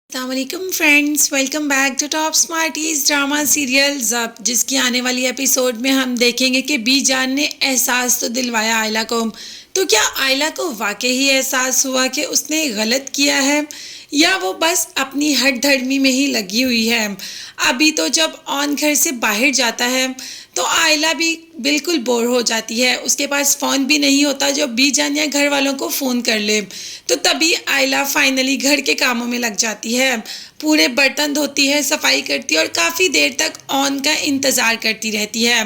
अस्सलाम friends, welcome back to top smarties drama serial ज़ब, जिसकी आने वाली एपिसोड में हम देखेंगे कि बी जान ने एहसास तो दिलवाया आयला को। तो क्या आयला को वाकई ही एहसास हुआ कि उसने गलत किया है या वो बस अपनी हट धर्मी में ही लगी हुई है। अभी तो जब ऑन घर से बाहर जाता है तो आयला भी बिल्कुल बोर हो जाती है। उसके पास फ़ोन भी नहीं होता जो बी जान या घर वालों को फ़ोन कर ले। तो तभी आयला फाइनली घर के कामों में लग जाती है। पूरे बर्तन धोती है, सफाई करती है और काफ़ी देर तक ऑन का इंतज़ार करती रहती है,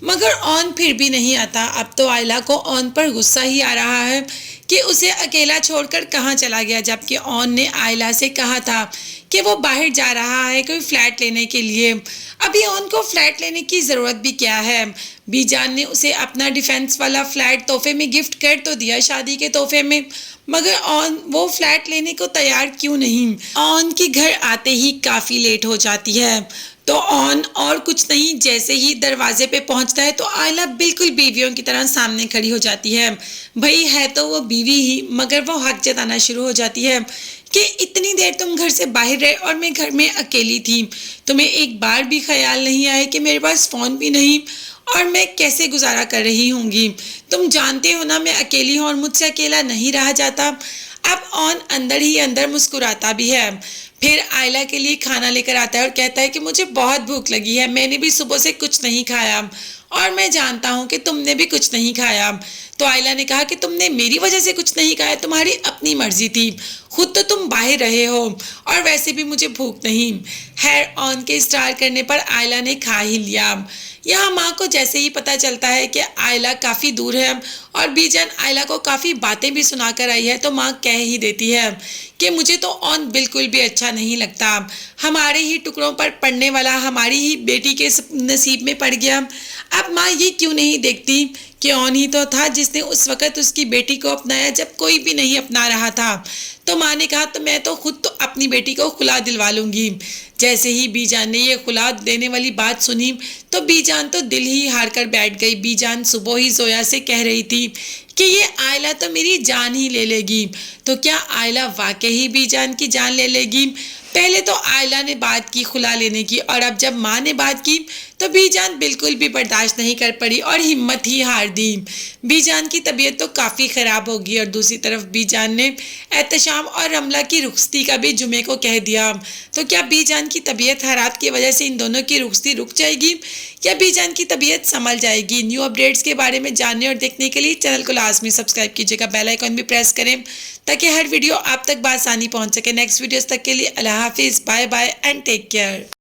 मगर ऑन फिर भी नहीं आता। अब तो आयला को ऑन पर गुस्सा ही आ रहा है कि उसे अकेला छोड़कर कहाँ चला गया, जबकि ऑन ने आयला से कहा था कि वो बाहर जा रहा है कोई फ्लैट लेने के लिए। अभी ऑन को फ्लैट लेने की ज़रूरत भी क्या है। बीजान ने उसे अपना डिफेंस वाला फ्लैट तोहफे में गिफ्ट कर तो दिया, शादी के तोहफे में, मगर ऑन वो फ्लैट लेने को तैयार क्यों नहीं। ऑन के घर आते ही काफ़ी लेट हो जाती है तो ऑन और कुछ नहीं, जैसे ही दरवाजे पे पहुंचता है तो आयला बिल्कुल बीवियों की तरह सामने खड़ी हो जाती है। भाई है तो वो बीवी ही, मगर वो हक जताना शुरू हो जाती है कि इतनी देर तुम घर से बाहर रहे और मैं घर में अकेली थी। तुम्हें एक बार भी ख्याल नहीं आया कि मेरे पास फ़ोन भी नहीं और मैं कैसे गुजारा कर रही होंगी। तुम जानते हो ना मैं अकेली हूँ और मुझसे अकेला नहीं रहा जाता। अब ऑन अंदर ही अंदर मुस्कुराता भी है। फिर आयला के लिए खाना लेकर आता है और कहता है कि मुझे बहुत भूख लगी है, मैंने भी सुबह से कुछ नहीं खाया और मैं जानता हूँ कि तुमने भी कुछ नहीं खाया। तो आयला ने कहा कि तुमने मेरी वजह से कुछ नहीं खाया, तुम्हारी अपनी मर्जी थी, खुद तो तुम बाहर रहे हो और वैसे भी मुझे भूख नहीं। खैर ऑन के स्टार करने पर आयला ने खा ही लिया। यहाँ माँ को जैसे ही पता चलता है कि आयला काफ़ी दूर है और बीजान आयला को काफ़ी बातें भी सुनाकर आई है, तो माँ कह ही देती है कि मुझे तो ऑन बिल्कुल भी अच्छा नहीं लगता। हमारे ही टुकड़ों पर पड़ने वाला हमारी ही बेटी के नसीब में पड़ गया। अब माँ ये क्यों नहीं देखती कि ऑन ही तो था जिसने उस वक़्त उसकी बेटी को अपनाया जब कोई भी नहीं अपना रहा था। तो माँ ने कहा तो मैं तो खुद तो अपनी बेटी को खुला दिलवा लूँगी। जैसे ही बीजान ने ये खुला देने वाली बात सुनी तो बीजान तो दिल ही हार कर बैठ गई। बीजान सुबह ही जोया से कह रही थी कि ये आयला तो मेरी जान ही ले लेगी। तो क्या आयला वाकई ही बीजान की जान ले लेगी? पहले तो आयला ने बात की खुला लेने की, और अब जब माँ ने बात की तो बीजान बिल्कुल भी बर्दाश्त नहीं कर पड़ी और हिम्मत ही हार दी। बीजान की तबीयत तो काफ़ी ख़राब होगी और दूसरी तरफ बीजान ने एहतशाम और रमला की रुखसती का भी जुमे को कह दिया। तो क्या बीजान की तबीयत खराब की वजह से इन दोनों की रुखसती रुक जाएगी या बीजान की तबीयत संभल जाएगी? न्यू अपडेट्स के बारे में जानने और देखने के लिए चैनल को लाजमी सब्सक्राइब कीजिएगा, बेल आइकन भी प्रेस करें ताकि हर वीडियो आप तक बआसानी पहुंच सके। नेक्स्ट वीडियोस तक के लिए अल्लाह हाफिज़, bye bye and take care.